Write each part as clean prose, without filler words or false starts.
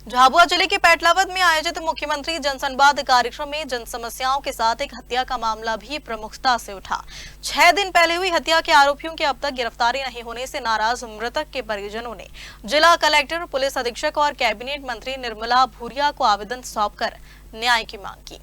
झाबुआ जिले के पेटलावद में आयोजित मुख्यमंत्री जनसंवाद कार्यक्रम में जन समस्याओं के साथ एक हत्या का मामला भी प्रमुखता से उठा। 6 दिन पहले हुई हत्या के आरोपियों की अब तक गिरफ्तारी नहीं होने से नाराज मृतक के परिजनों ने जिला कलेक्टर, पुलिस अधीक्षक और कैबिनेट मंत्री निर्मला भूरिया को आवेदन सौंपकर न्याय की मांग की।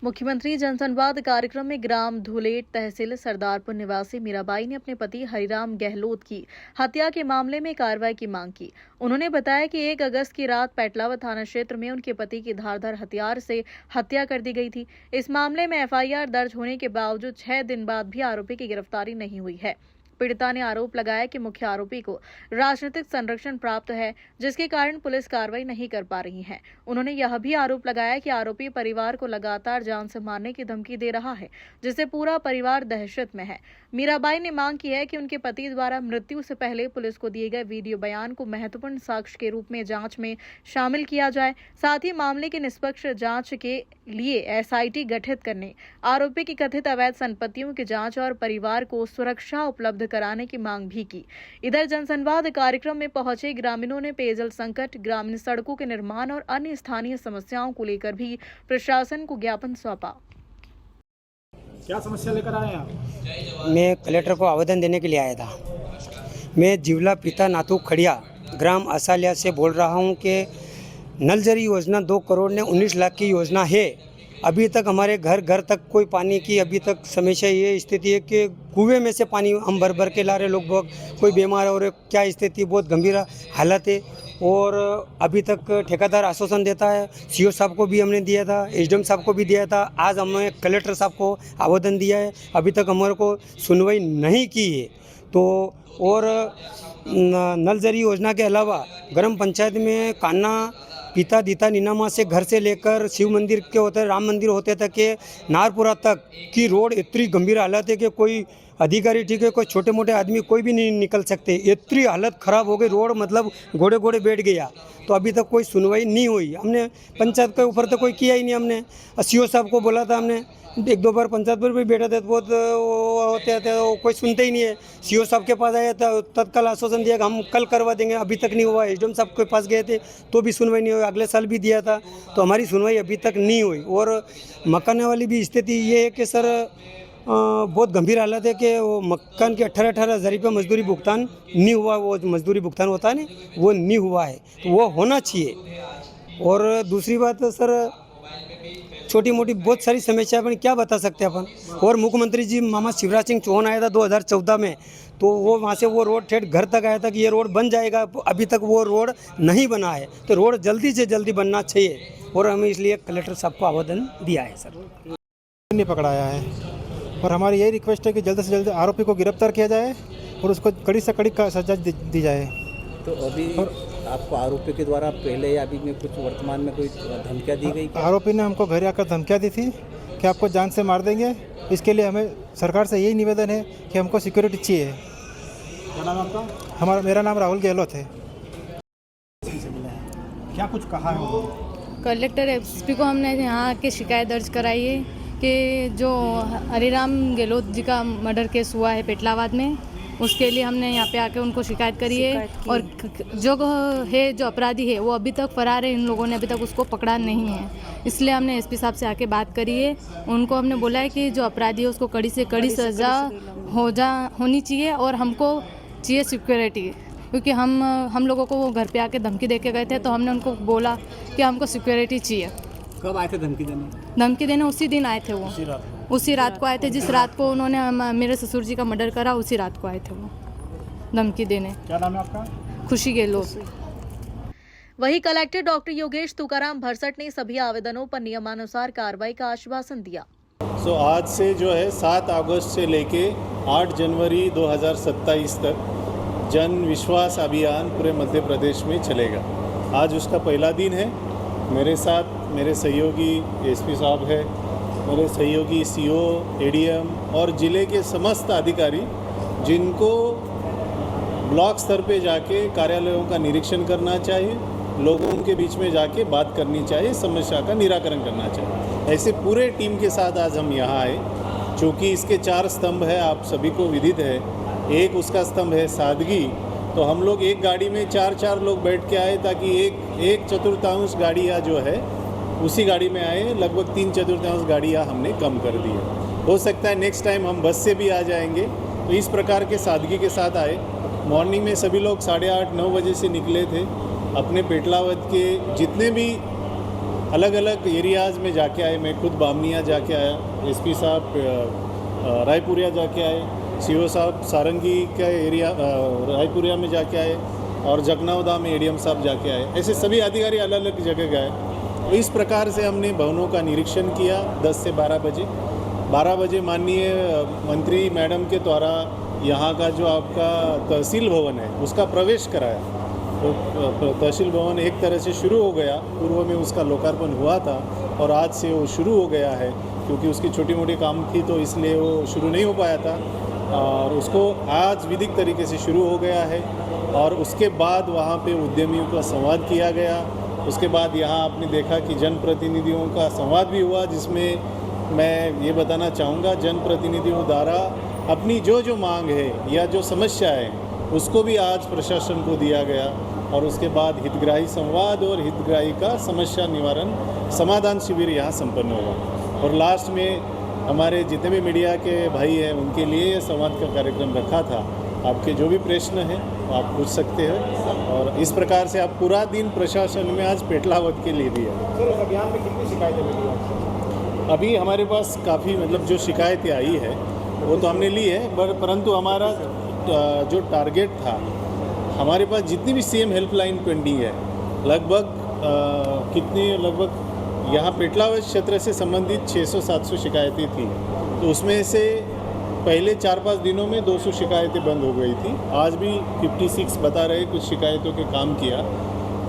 मुख्यमंत्री जनसंवाद कार्यक्रम में ग्राम धुलेट तहसील सरदारपुर निवासी मीराबाई ने अपने पति हरिराम गहलोत की हत्या के मामले में कार्रवाई की मांग की। उन्होंने बताया कि 1 अगस्त की रात पेटलावद थाना क्षेत्र में उनके पति की धारदार हथियार से हत्या कर दी गई थी। इस मामले में एफआईआर दर्ज होने के बावजूद 6 दिन बाद भी आरोपी की गिरफ्तारी नहीं हुई है। पीड़िता ने आरोप लगाया कि मुख्य आरोपी को राजनीतिक संरक्षण प्राप्त है, जिसके कारण पुलिस कार्रवाई नहीं कर पा रही है। उन्होंने यह भी आरोप लगाया कि आरोपी परिवार को लगातार जान से मारने की धमकी दे रहा है, जिससे पूरा परिवार दहशत में है। मीराबाई ने मांग की है कि उनके पति द्वारा मृत्यु से पहले पुलिस को दिए गए वीडियो बयान को महत्वपूर्ण साक्ष्य के रूप में जांच में शामिल किया जाए। साथ ही मामले की निष्पक्ष जांच के लिए एसआईटी गठित करने, आरोपी की कथित अवैध संपत्तियों की जांच और परिवार को सुरक्षा उपलब्ध कराने की मांग भी की। इधर जनसंवाद कार्यक्रम में पहुंचे ग्रामीणों ने पेयजल संकट, ग्रामीण सड़कों के निर्माण और अन्य स्थानीय समस्याओं को लेकर भी प्रशासन को ज्ञापन सौंपा। क्या समस्या लेकर आए आप? मैं कलेक्टर को आवेदन देने के लिए आया था। मैं जिवला पिता नातू खड़िया ग्राम असालिया से बोल रहा हूं कि नल जल योजना 2 करोड़ ने 19 लाख की योजना है। अभी तक हमारे घर तक कोई पानी की अभी तक समस्या ये स्थिति है कि कुएं में से पानी हम भर के ला रहे लोग, कोई बीमार हो रहे, क्या स्थिति बहुत गंभीर हालत है। और अभी तक ठेकेदार आश्वासन देता है। सीओ साहब को भी हमने दिया था, एसडीएम साहब को भी दिया था, आज हमने कलेक्टर साहब को आवेदन दिया है, अभी तक हमारे को सुनवाई नहीं की है। तो और नल जल योजना के अलावा ग्राम पंचायत में कान्ना पिता दीता नीनामा से घर से लेकर शिव मंदिर के होते राम मंदिर होते तक के नारपुरा तक की रोड इतनी गंभीर हालत है कि कोई अधिकारी ठीक है, कोई छोटे मोटे आदमी कोई भी नहीं निकल सकते। इतनी हालत ख़राब हो गई, रोड मतलब घोड़े घोड़े बैठ गया। तो अभी तक कोई सुनवाई नहीं हुई। हमने पंचायत के ऊपर तो कोई किया ही नहीं। हमने सीओ साहब को बोला था, हमने 1-2 बार पंचायत पर भी बैठे थे, बहुत होते थे, कोई सुनते ही नहीं है। सीओ साहब के पास आया था, तत्काल आश्वासन दिया कि हम कल करवा देंगे, अभी तक नहीं हुआ। एसडीएम साहब के पास गए थे तो भी सुनवाई नहीं हुई, अगले साल भी दिया था, तो हमारी सुनवाई अभी तक नहीं हुई। और मकान वाली भी स्थिति ये है कि सर बहुत गंभीर हालत है कि वो मकान के 18-18 हज़ार रुपये मजदूरी भुगतान नहीं हुआ। वो मजदूरी भुगतान होता है ना, वो नहीं हुआ है, तो वो होना चाहिए। और दूसरी बात सर, छोटी मोटी बहुत सारी समस्या अपन क्या बता सकते हैं अपन। और मुख्यमंत्री जी मामा शिवराज सिंह चौहान आया था 2014 में, तो वो वहाँ से वो रोड ठेठ घर तक आया था कि ये रोड बन जाएगा। अभी तक वो रोड नहीं बना है, तो रोड जल्दी से जल्दी बनना चाहिए। और हमें इसलिए कलेक्टर साहब को आवेदन दिया है सर। नहीं पकड़ाया है और हमारी यही रिक्वेस्ट है कि जल्द से जल्द आरोपी को गिरफ्तार किया जाए और उसको कड़ी से कड़ी सजा दी जाए। तो अभी आपको आरोपी के द्वारा पहले या अभी में कुछ वर्तमान में कोई धमकियाँ दी गई? आरोपी ने हमको घर आकर धमकियाँ दी थी कि आपको जान से मार देंगे। इसके लिए हमें सरकार से यही निवेदन है कि हमको सिक्योरिटी चाहिए। क्या नाम आपका? मेरा नाम राहुल गहलोत है। क्या कुछ कहा है? कलेक्टर एसपी को हमने यहाँ आके शिकायत दर्ज कराई है कि जो हरिराम गहलोत जी का मर्डर केस हुआ है पेटलावाद में, उसके लिए हमने यहाँ पे आके उनको शिकायत करी है। और जो अपराधी है वो अभी तक फरार है, इन लोगों ने अभी तक उसको पकड़ा नहीं है। इसलिए हमने एसपी साहब से आके बात करी है। उनको हमने बोला है कि जो अपराधी है उसको कड़ी से कड़ी सज़ा होनी चाहिए और हमको चाहिए सिक्योरिटी, क्योंकि हम लोगों को वो घर पे आके धमकी दे के गए थे, तो हमने उनको बोला कि हमको सिक्योरिटी चाहिए। कब आए थे धमकी देने? धमकी देने उसी दिन आए थे। वो उसी रात को आए थे, जिस रात को उन्होंने मेरे ससुर जी का मर्डर करा, उसी रात को आए थे वो धमकी देने। क्या नाम है आपका? खुशी गहलोत। वहीं कलेक्टर डॉक्टर योगेश तुकाराम भरसट ने सभी आवेदनों पर नियमानुसार कार्रवाई का आश्वासन दिया। आज से जो है 7 अगस्त से लेके 8 जनवरी 2027 तक जन विश्वास अभियान पूरे मध्य प्रदेश में चलेगा। आज उसका पहला दिन है। मेरे साथ मेरे सहयोगी एसपी साहब है, मेरे सहयोगी सीओ, एडीएम और ज़िले के समस्त अधिकारी, जिनको ब्लॉक स्तर पे जाके कार्यालयों का निरीक्षण करना चाहिए, लोगों के बीच में जाके बात करनी चाहिए, समस्या का निराकरण करना चाहिए। ऐसे पूरे टीम के साथ आज हम यहाँ आए, चूँकि इसके 4 स्तंभ है, आप सभी को विदित है। एक उसका स्तंभ है सादगी, तो हम लोग एक गाड़ी में 4-4 लोग बैठ के आए ताकि एक चतुर्थांश गाड़ियाँ जो है उसी गाड़ी में आए। लगभग 3/4 गाड़ियाँ हमने कम कर दी है। हो सकता है नेक्स्ट टाइम हम बस से भी आ जाएंगे। तो इस प्रकार के सादगी के साथ आए। मॉर्निंग में सभी लोग 8:30-9 बजे से निकले थे। अपने पेटलावद के जितने भी अलग अलग एरियाज़ में जाके आए। मैं खुद बामनिया जाके आया, एसपी साहब रायपुरिया जाके आए, सीओ साहब सारंगी का एरिया रायपुरिया में जाके आए और जगनावदा में एडीएम साहब जाके आए। ऐसे सभी अधिकारी अलग अलग जगह गए। तो इस प्रकार से हमने भवनों का निरीक्षण किया 10 से 12 बजे। 12 बजे माननीय मंत्री मैडम के द्वारा यहाँ का जो आपका तहसील भवन है उसका प्रवेश कराया। तो तहसील भवन एक तरह से शुरू हो गया। पूर्व में उसका लोकार्पण हुआ था और आज से वो शुरू हो गया है, क्योंकि उसकी छोटी मोटी काम थी तो इसलिए वो शुरू नहीं हो पाया था। और उसको आज विधिक तरीके से शुरू हो गया है। और उसके बाद वहाँ पे उद्यमियों का संवाद किया गया। उसके बाद यहाँ आपने देखा कि जनप्रतिनिधियों का संवाद भी हुआ, जिसमें मैं ये बताना चाहूँगा जनप्रतिनिधियों द्वारा अपनी जो मांग है या जो समस्या है उसको भी आज प्रशासन को दिया गया। और उसके बाद हितग्राही संवाद और हितग्राही का समस्या निवारण समाधान शिविर यहाँ संपन्न हुआ। और लास्ट में हमारे जितने भी मीडिया के भाई हैं उनके लिए संवाद का कार्यक्रम रखा था। आपके जो भी प्रश्न हैं वो आप पूछ सकते हैं। और इस प्रकार से आप पूरा दिन प्रशासन में आज पेटलावद के लिए दिया। सर, इस अभियान में कितनी शिकायतें मिली आपको? अभी हमारे पास काफ़ी जो शिकायतें आई है वो तो हमने ली है, परंतु हमारा जो टारगेट था, हमारे पास जितनी भी सीएम हेल्पलाइन पेंडिंग है लगभग यहाँ पेटलावद क्षेत्र से संबंधित 600-700 शिकायतें थी। तो उसमें से पहले 4-5 दिनों में 200 शिकायतें बंद हो गई थी। आज भी 56 बता रहे कुछ शिकायतों के काम किया।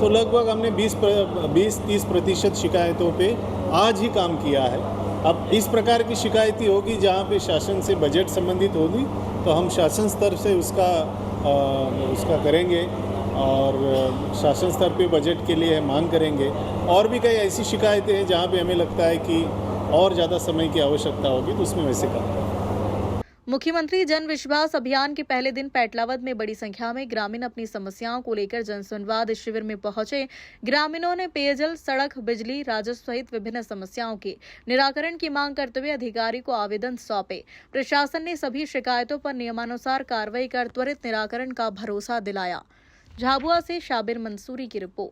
तो लगभग हमने 20-30% शिकायतों पे आज ही काम किया है। अब इस प्रकार की शिकायतें होगी जहाँ पे शासन से बजट संबंधित होगी तो हम शासन स्तर से उसका करेंगे और शासन स्तर पे बजट के लिए मांग करेंगे। और भी कई ऐसी शिकायतें हैं जहाँ पे हमें लगता है कि और ज़्यादा समय की आवश्यकता होगी तो उसमें वैसे काम करेंगे। मुख्यमंत्री जन विश्वास अभियान के पहले दिन पेटलावद में बड़ी संख्या में ग्रामीण अपनी समस्याओं को लेकर जनसंवाद शिविर में पहुंचे। ग्रामीणों ने पेयजल, सड़क, बिजली, राजस्व सहित विभिन्न समस्याओं के निराकरण की मांग करते हुए अधिकारी को आवेदन सौंपे। प्रशासन ने सभी शिकायतों पर नियमानुसार कार्रवाई कर त्वरित निराकरण का भरोसा दिलाया। झाबुआ से शाबिर मंसूरी की रिपोर्ट।